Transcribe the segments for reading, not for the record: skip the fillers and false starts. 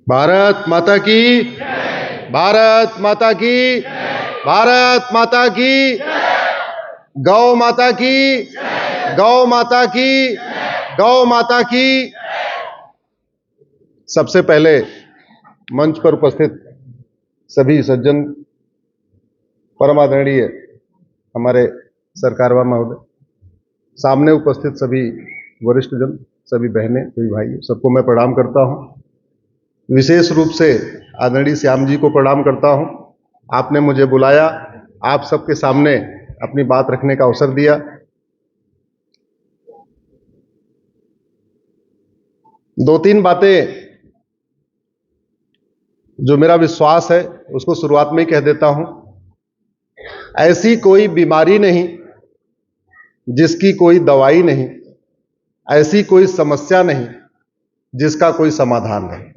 भारत माता की, भारत माता की, भारत माता की, गौ माता की, गौ माता की, गौ माता की। सबसे पहले मंच पर उपस्थित सभी सज्जन, परम आदरणीय हमारे सरकारवा महोदय, सामने उपस्थित सभी वरिष्ठ जन, सभी बहनें, सभी भाई, सबको मैं प्रणाम करता हूं। विशेष रूप से आदरणीय श्याम जी को प्रणाम करता हूं। आपने मुझे बुलाया, आप सबके सामने अपनी बात रखने का अवसर दिया। दो तीन बातें जो मेरा विश्वास है उसको शुरुआत में ही कह देता हूं। ऐसी कोई बीमारी नहीं जिसकी कोई दवाई नहीं, ऐसी कोई समस्या नहीं जिसका कोई समाधान नहीं।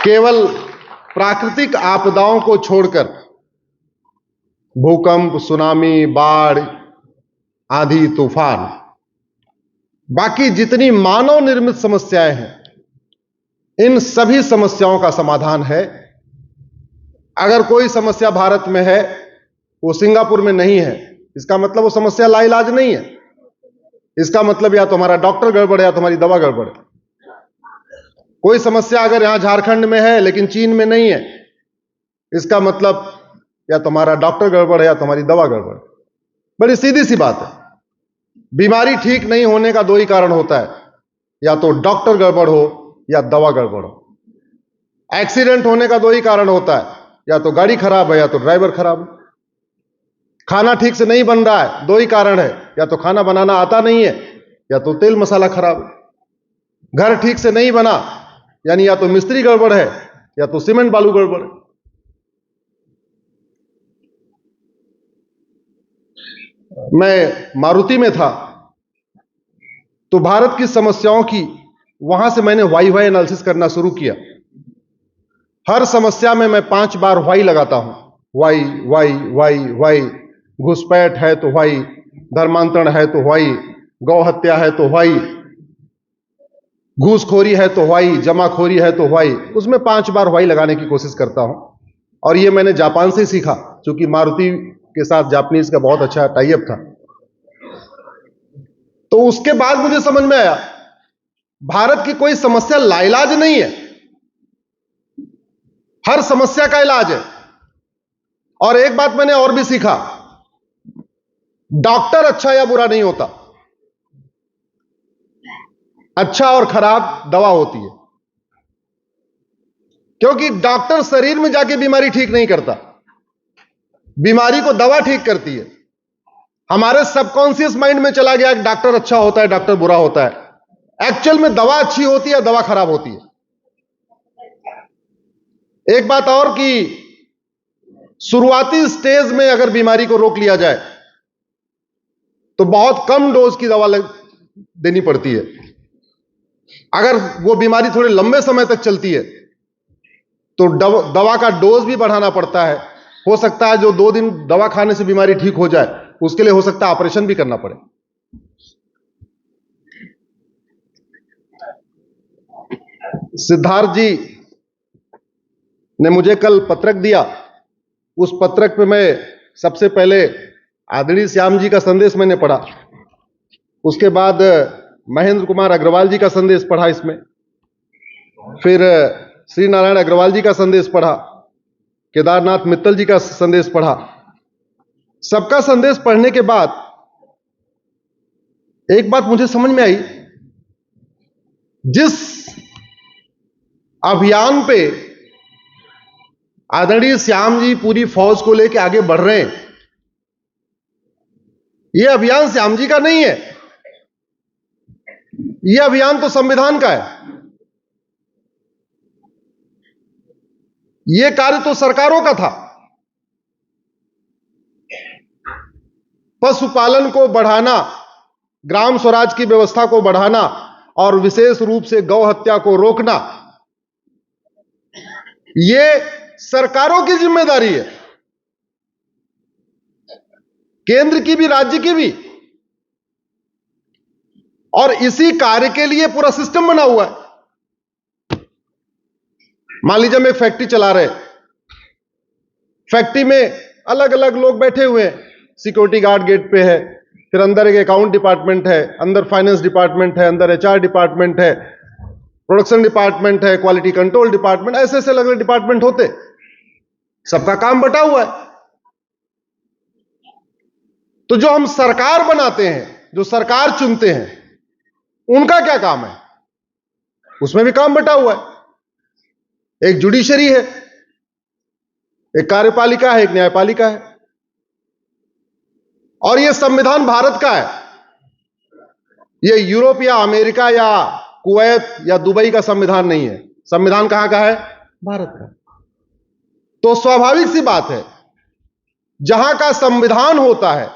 केवल प्राकृतिक आपदाओं को छोड़कर, भूकंप, सुनामी, बाढ़, आंधी, तूफान, बाकी जितनी मानव निर्मित समस्याएं हैं, इन सभी समस्याओं का समाधान है। अगर कोई समस्या भारत में है, वो सिंगापुर में नहीं है, इसका मतलब वो समस्या लाइलाज नहीं है। इसका मतलब या तो हमारा डॉक्टर गड़बड़ है या तुम्हारी दवा गड़बड़ है। कोई समस्या अगर यहां झारखंड में है लेकिन चीन में नहीं है, इसका मतलब या तुम्हारा डॉक्टर गड़बड़ है या तुम्हारी दवा गड़बड़ है। बड़ी सीधी सी बात है। बीमारी ठीक नहीं होने का दो ही कारण होता है, या तो डॉक्टर गड़बड़ हो या दवा गड़बड़ हो। एक्सीडेंट होने का दो ही कारण होता है, या तो गाड़ी खराब है या तो ड्राइवर खराब है। खाना ठीक से नहीं बन रहा है, दो ही कारण है, या तो खाना बनाना आता नहीं है या तो तेल मसाला खराब है। घर ठीक से नहीं बना, यानी या तो मिस्त्री गड़बड़ है या तो सीमेंट बालू गड़बड़ है। मैं मारुति में था तो भारत की समस्याओं की वहां से मैंने वाई एनालिसिस करना शुरू किया। हर समस्या में मैं 5 बार वाई लगाता हूं। Y Y Y Y. घुसपैठ है तो वाई, धर्मांतरण है तो वाई, गौ हत्या है तो वाई, घूसखोरी है तो वाई, जमाखोरी है तो वाई। उसमें 5 बार वाई लगाने की कोशिश करता हूं। और ये मैंने जापान से सीखा, क्योंकि मारुति के साथ जापानीज का बहुत अच्छा टाई अप था। तो उसके बाद मुझे समझ में आया, भारत की कोई समस्या लाइलाज नहीं है, हर समस्या का इलाज है। और एक बात मैंने और भी सीखा, डॉक्टर अच्छा या बुरा नहीं होता, अच्छा और खराब दवा होती है। क्योंकि डॉक्टर शरीर में जाके बीमारी ठीक नहीं करता, बीमारी को दवा ठीक करती है। हमारे सबकॉन्शियस माइंड में चला गया कि डॉक्टर अच्छा होता है, डॉक्टर बुरा होता है। एक्चुअल में दवा अच्छी होती है, दवा खराब होती है। एक बात और कि शुरुआती स्टेज में अगर बीमारी को रोक लिया जाए तो बहुत कम डोज की दवा देनी पड़ती है। अगर वो बीमारी थोड़े लंबे समय तक चलती है तो दवा का डोज भी बढ़ाना पड़ता है। हो सकता है जो 2 दिन दवा खाने से बीमारी ठीक हो जाए, उसके लिए हो सकता है ऑपरेशन भी करना पड़े। सिद्धार्थ जी ने मुझे कल पत्रक दिया। उस पत्रक पे मैं सबसे पहले आदरणीय श्याम जी का संदेश मैंने पढ़ा, उसके बाद महेंद्र कुमार अग्रवाल जी का संदेश पढ़ा इसमें, फिर श्री नारायण अग्रवाल जी का संदेश पढ़ा, केदारनाथ मित्तल जी का संदेश पढ़ा। सबका संदेश पढ़ने के बाद एक बात मुझे समझ में आई, जिस अभियान पे आदरणीय श्याम जी पूरी फौज को लेकर आगे बढ़ रहे हैं, यह अभियान श्याम जी का नहीं है, यह अभियान तो संविधान का है। यह कार्य तो सरकारों का था। पशुपालन को बढ़ाना, ग्राम स्वराज की व्यवस्था को बढ़ाना और विशेष रूप से गौ हत्या को रोकना, यह सरकारों की जिम्मेदारी है, केंद्र की भी, राज्य की भी। और इसी कार्य के लिए पूरा सिस्टम बना हुआ है। मान लीजिए हम एक फैक्ट्री चला रहे, फैक्ट्री में अलग अलग लोग बैठे हुए हैं, सिक्योरिटी गार्ड गेट पे है, फिर अंदर एक अकाउंट डिपार्टमेंट है, अंदर फाइनेंस डिपार्टमेंट है, अंदर एचआर डिपार्टमेंट है, प्रोडक्शन डिपार्टमेंट है, क्वालिटी कंट्रोल डिपार्टमेंट, ऐसे ऐसे अलग अलग डिपार्टमेंट होते, सबका काम बटा हुआ है। तो जो हम सरकार बनाते हैं, जो सरकार चुनते हैं, उनका क्या काम है? उसमें भी काम बटा हुआ है। एक जुडिशरी है, एक कार्यपालिका है, एक न्यायपालिका है, और यह संविधान भारत का है। यह यूरोप या अमेरिका या कुवैत या दुबई का संविधान नहीं है। संविधान कहां का है? भारत का। तो स्वाभाविक सी बात है, जहां का संविधान होता है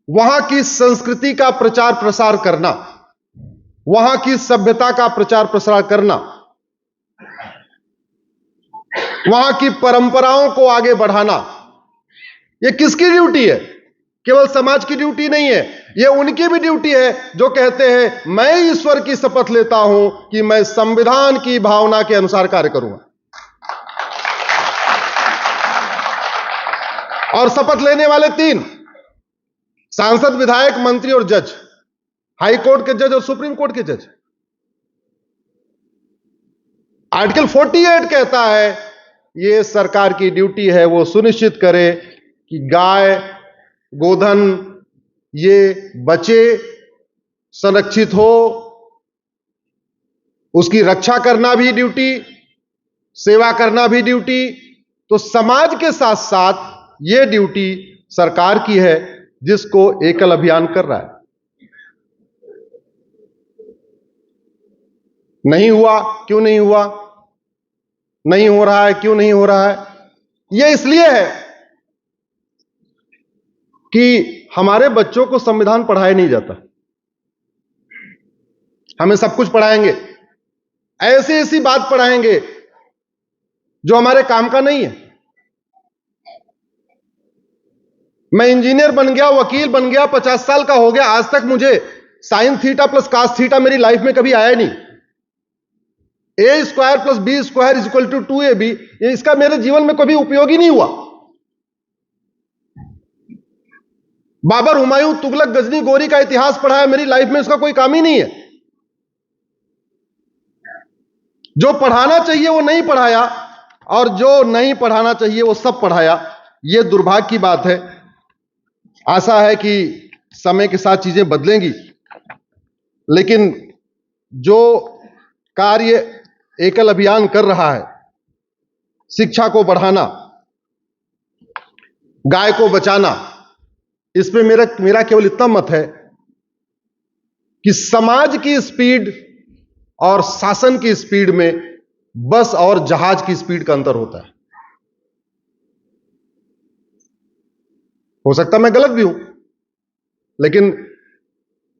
वहां की संस्कृति का प्रचार प्रसार करना, वहां की सभ्यता का प्रचार प्रसार करना, वहां की परंपराओं को आगे बढ़ाना, यह किसकी ड्यूटी है? केवल समाज की ड्यूटी नहीं है, यह उनकी भी ड्यूटी है जो कहते हैं मैं ईश्वर की शपथ लेता हूं कि मैं संविधान की भावना के अनुसार कार्य करूंगा। और शपथ लेने वाले तीन: सांसद, विधायक, मंत्री और जज, हाई कोर्ट के जज और सुप्रीम कोर्ट के जज। आर्टिकल 48 कहता है यह सरकार की ड्यूटी है वो सुनिश्चित करे कि गाय, गोधन ये बचे, संरक्षित हो, उसकी रक्षा करना भी ड्यूटी, सेवा करना भी ड्यूटी। तो समाज के साथ साथ यह ड्यूटी सरकार की है, जिसको एकल अभियान कर रहा है। नहीं हुआ, क्यों नहीं हुआ? नहीं हो रहा है, क्यों नहीं हो रहा है? यह इसलिए है कि हमारे बच्चों को संविधान पढ़ाया नहीं जाता। हमें सब कुछ पढ़ाएंगे, ऐसी ऐसी बात पढ़ाएंगे जो हमारे काम का नहीं है। मैं इंजीनियर बन गया, वकील बन गया, 50 साल का हो गया, आज तक मुझे sine theta plus cos theta मेरी लाइफ में कभी आया नहीं। A square plus b square is equal to 2ab, इसका मेरे जीवन में कभी उपयोग ही नहीं हुआ। बाबर, हुमायूं, तुगलक, गजनी, गोरी का इतिहास पढ़ाया, मेरी लाइफ में उसका कोई काम ही नहीं है। जो पढ़ाना चाहिए वो नहीं पढ़ाया, और जो नहीं पढ़ाना चाहिए वो सब पढ़ाया। यह दुर्भाग्य की बात है। आशा है कि समय के साथ चीजें बदलेंगी, लेकिन जो कार्य एकल अभियान कर रहा है, शिक्षा को बढ़ाना, गाय को बचाना, इस पे मेरा केवल इतना मत है कि समाज की स्पीड और शासन की स्पीड में बस और जहाज की स्पीड का अंतर होता है। हो सकता है मैं गलत भी हूं, लेकिन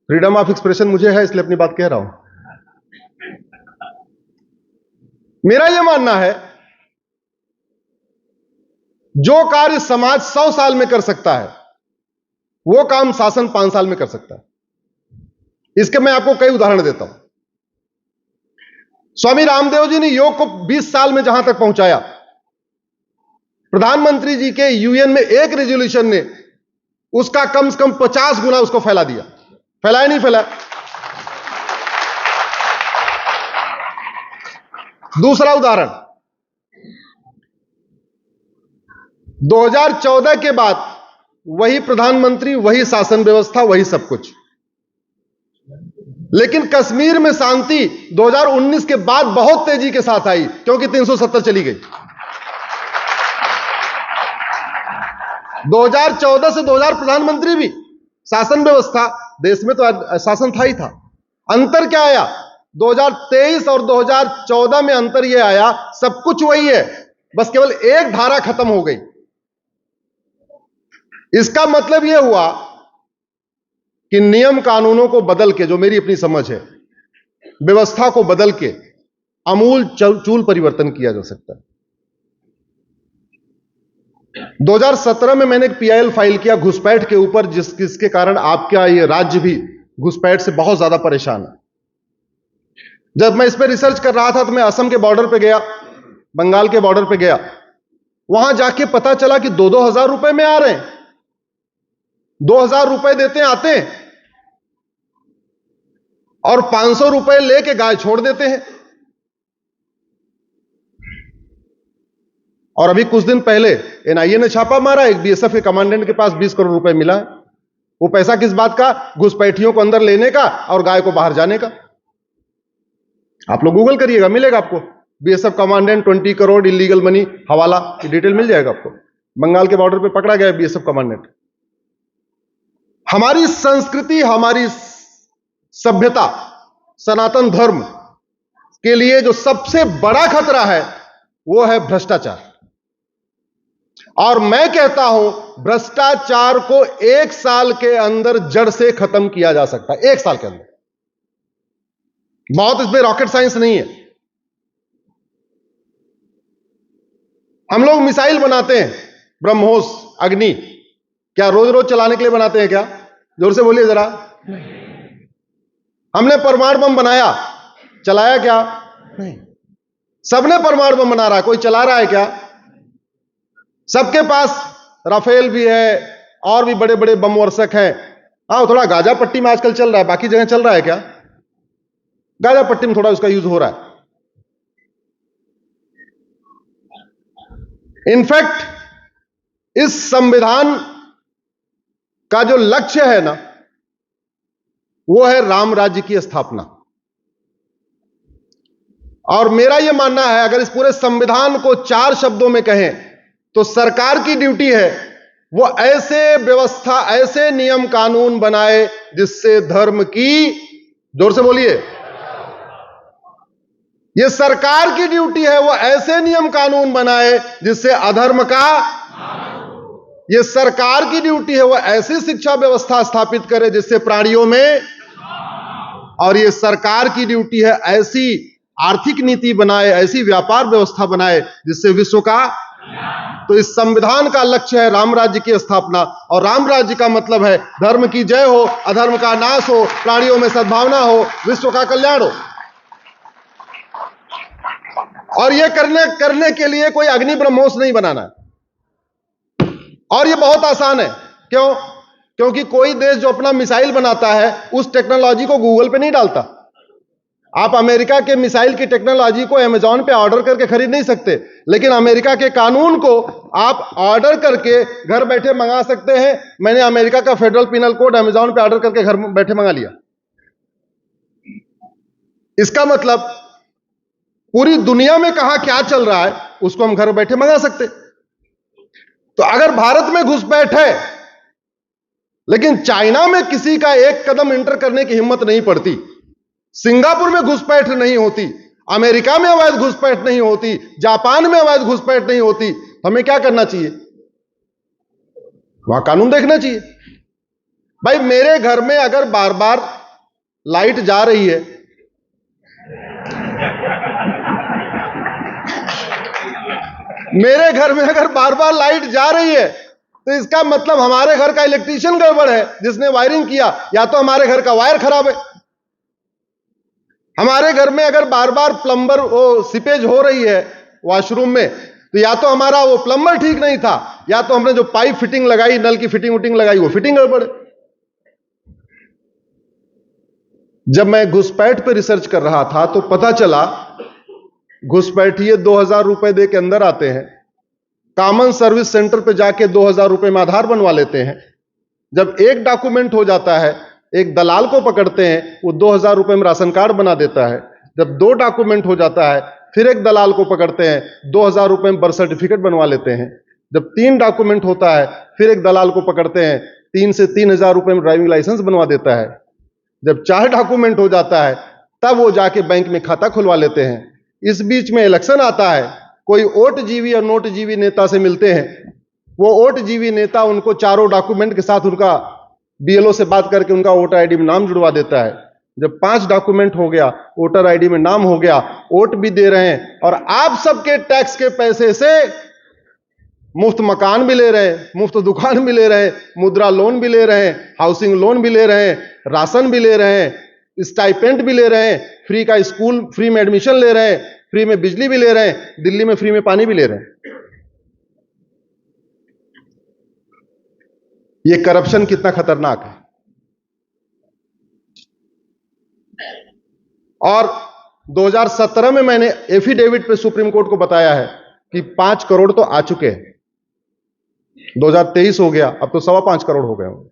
फ्रीडम ऑफ एक्सप्रेशन मुझे है, इसलिए अपनी बात कह रहा हूं। मेरा यह मानना है, जो कार्य समाज 100 साल में कर सकता है, वो काम शासन 5 साल में कर सकता है। इसके मैं आपको कई उदाहरण देता हूं। स्वामी रामदेव जी ने योग को 20 साल में जहां तक पहुंचाया, प्रधानमंत्री जी के यूएन में एक रेजोल्यूशन ने उसका कम से कम 50 गुना उसको फैला दिया। फैलाया नहीं फैलाया? दूसरा उदाहरण, 2014 के बाद वही प्रधानमंत्री, वही शासन व्यवस्था, वही सब कुछ, लेकिन कश्मीर में शांति 2019 के बाद बहुत तेजी के साथ आई, क्योंकि 370 चली गई। 2014 से 2000 प्रधानमंत्री भी, शासन व्यवस्था, देश में तो शासन था ही था। अंतर क्या आया? 2023 और 2014 में अंतर यह आया, सब कुछ वही है, बस केवल एक धारा खत्म हो गई। इसका मतलब यह हुआ कि नियम कानूनों को बदल के, जो मेरी अपनी समझ है, व्यवस्था को बदल के आमूल चूल परिवर्तन किया जा सकता है। 2017 में मैंने एक पीआईएल फाइल किया घुसपैठ के ऊपर, जिसके कारण आपका यह राज्य भी घुसपैठ से बहुत ज्यादा परेशान है। जब मैं इस पर रिसर्च कर रहा था तो मैं असम के बॉर्डर पे गया, बंगाल के बॉर्डर पे गया। वहां जाके पता चला कि 2-2 हजार रुपए में आ रहे हैं, 2,000 रुपए देते हैं, आते हैं और 500 रुपए लेके गाय छोड़ देते हैं। और अभी कुछ दिन पहले एनआईए ने छापा मारा, एक बीएसएफ के कमांडेंट के पास 20 करोड़ रुपए मिला है। वो पैसा किस बात का? घुसपैठियों को अंदर लेने का और गाय को बाहर जाने का। आप लोग गूगल करिएगा, मिलेगा आपको। BSF commandant 20 crore illegal money हवाला की डिटेल मिल जाएगा आपको। बंगाल के बॉर्डर पे पकड़ा गया बीएसएफ कमांडेंट। हमारी संस्कृति, हमारी सभ्यता, सनातन धर्म के लिए जो सबसे बड़ा खतरा है वो है भ्रष्टाचार। और मैं कहता हूं भ्रष्टाचार को 1 साल के अंदर जड़ से खत्म किया जा सकता है, 1 साल के अंदर। बहुत इसमें रॉकेट साइंस नहीं है। हम लोग मिसाइल बनाते हैं, ब्रह्मोस, अग्नि, क्या रोज रोज चलाने के लिए बनाते हैं क्या? जोर से बोलिए जरा। हमने परमाणु बम बनाया, चलाया क्या? नहीं। सबने परमाणु बम बना रहा है, कोई चला रहा है क्या? सबके पास राफेल भी है और भी बड़े बड़े बम वर्षक हैं। हाँ, थोड़ा गाजा पट्टी में आजकल चल रहा है, बाकी जगह चल रहा है क्या? गाजा पट्टी में थोड़ा उसका यूज हो रहा है। इनफैक्ट इस संविधान का जो लक्ष्य है ना, वो है राम राज्य की स्थापना। और मेरा यह मानना है, अगर इस पूरे संविधान को 4 शब्दों में कहें तो सरकार की ड्यूटी है वो ऐसे व्यवस्था, ऐसे नियम कानून बनाए जिससे धर्म की, जोर से बोलिए, ये सरकार की ड्यूटी है वो ऐसे नियम कानून बनाए जिससे अधर्म का, ये सरकार की ड्यूटी है वो ऐसी शिक्षा व्यवस्था स्थापित करे जिससे प्राणियों में, और ये सरकार की ड्यूटी है ऐसी आर्थिक नीति बनाए, ऐसी व्यापार व्यवस्था बनाए जिससे विश्व का। तो इस संविधान का लक्ष्य है राम राज्य की स्थापना। और राम राज्य का मतलब है धर्म की जय हो, अधर्म का नाश हो, प्राणियों में सद्भावना हो, विश्व का कल्याण हो। और यह करने के लिए कोई अग्नि ब्रह्मोस नहीं बनाना है। और यह बहुत आसान है। क्यों? क्योंकि कोई देश जो अपना मिसाइल बनाता है उस टेक्नोलॉजी को गूगल पे नहीं डालता। आप अमेरिका के मिसाइल की टेक्नोलॉजी को अमेजॉन पे ऑर्डर करके खरीद नहीं सकते, लेकिन अमेरिका के कानून को आप ऑर्डर करके घर बैठे मंगा सकते हैं। मैंने अमेरिका का फेडरल पिनल कोड अमेजॉन पे ऑर्डर करके घर बैठे मंगा लिया। इसका मतलब पूरी दुनिया में कहां क्या चल रहा है उसको हम घर बैठे मंगा सकते। तो अगर भारत में घुसपैठ है लेकिन चाइना में किसी का एक कदम इंटर करने की हिम्मत नहीं पड़ती, सिंगापुर में घुसपैठ नहीं होती, अमेरिका में अवैध घुसपैठ नहीं होती, जापान में अवैध घुसपैठ नहीं होती, हमें क्या करना चाहिए? वहां कानून देखना चाहिए। भाई मेरे घर में अगर बार बार लाइट जा रही है, मेरे घर में अगर बार बार लाइट जा रही है तो इसका मतलब हमारे घर का इलेक्ट्रीशियन गड़बड़ है जिसने वायरिंग किया, या तो हमारे घर का वायर खराब है। हमारे घर में अगर बार बार प्लम्बर वो सीपेज हो रही है वॉशरूम में, तो या तो हमारा वो प्लम्बर ठीक नहीं था, या तो हमने जो पाइप फिटिंग लगाई, नल की फिटिंग उटिंग लगाई, वो फिटिंग गड़बड़ है। जब मैं घुसपैठ पे रिसर्च कर रहा था तो पता चला घुसपैठिए 2,000 रुपए दे के अंदर आते हैं, कॉमन सर्विस सेंटर पे जाके 2,000 रुपए में आधार बनवा लेते हैं। जब एक डॉक्यूमेंट हो जाता है, एक दलाल को पकड़ते हैं, वो 2,000 रुपए में राशन कार्ड बना देता है। जब 2 डॉक्यूमेंट हो जाता है, फिर एक दलाल को पकड़ते हैं, 2,000 रुपए में बर्थ सर्टिफिकेट बनवा लेते हैं। जब 3 डॉक्यूमेंट होता है, फिर एक दलाल को पकड़ते हैं, 3 से 3,000 रुपए में ड्राइविंग लाइसेंस बनवा देता है। जब 4 डॉक्यूमेंट हो जाता है, तब वो जाके बैंक में खाता खुलवा लेते हैं। इस बीच में इलेक्शन आता है, कोई ओट जीवी और नोट जीवी नेता से मिलते हैं। वो ओट जीवी नेता उनको चारों डॉक्यूमेंट के साथ उनका बीएलओ से बात करके उनका वोटर आईडी में नाम जुड़वा देता है। जब 5 डॉक्यूमेंट हो गया, वोटर आईडी में नाम हो गया, वोट भी दे रहे हैं, और आप सबके टैक्स के पैसे से मुफ्त मकान भी ले रहे हैं, मुफ्त दुकान भी ले रहे हैं, मुद्रा लोन भी ले रहे हैं, हाउसिंग लोन भी ले रहे हैं, राशन भी ले रहे हैं, स्टाइपेंड भी ले रहे हैं, फ्री का स्कूल, फ्री में एडमिशन ले रहे हैं, फ्री में बिजली भी ले रहे हैं, दिल्ली में फ्री में पानी भी ले रहे हैं। ये करप्शन कितना खतरनाक है। और 2017 में मैंने एफिडेविट पे सुप्रीम कोर्ट को बताया है कि 5 करोड़ तो आ चुके हैं। 2023 हो गया, अब तो 5.25 करोड़ हो गए होंगे।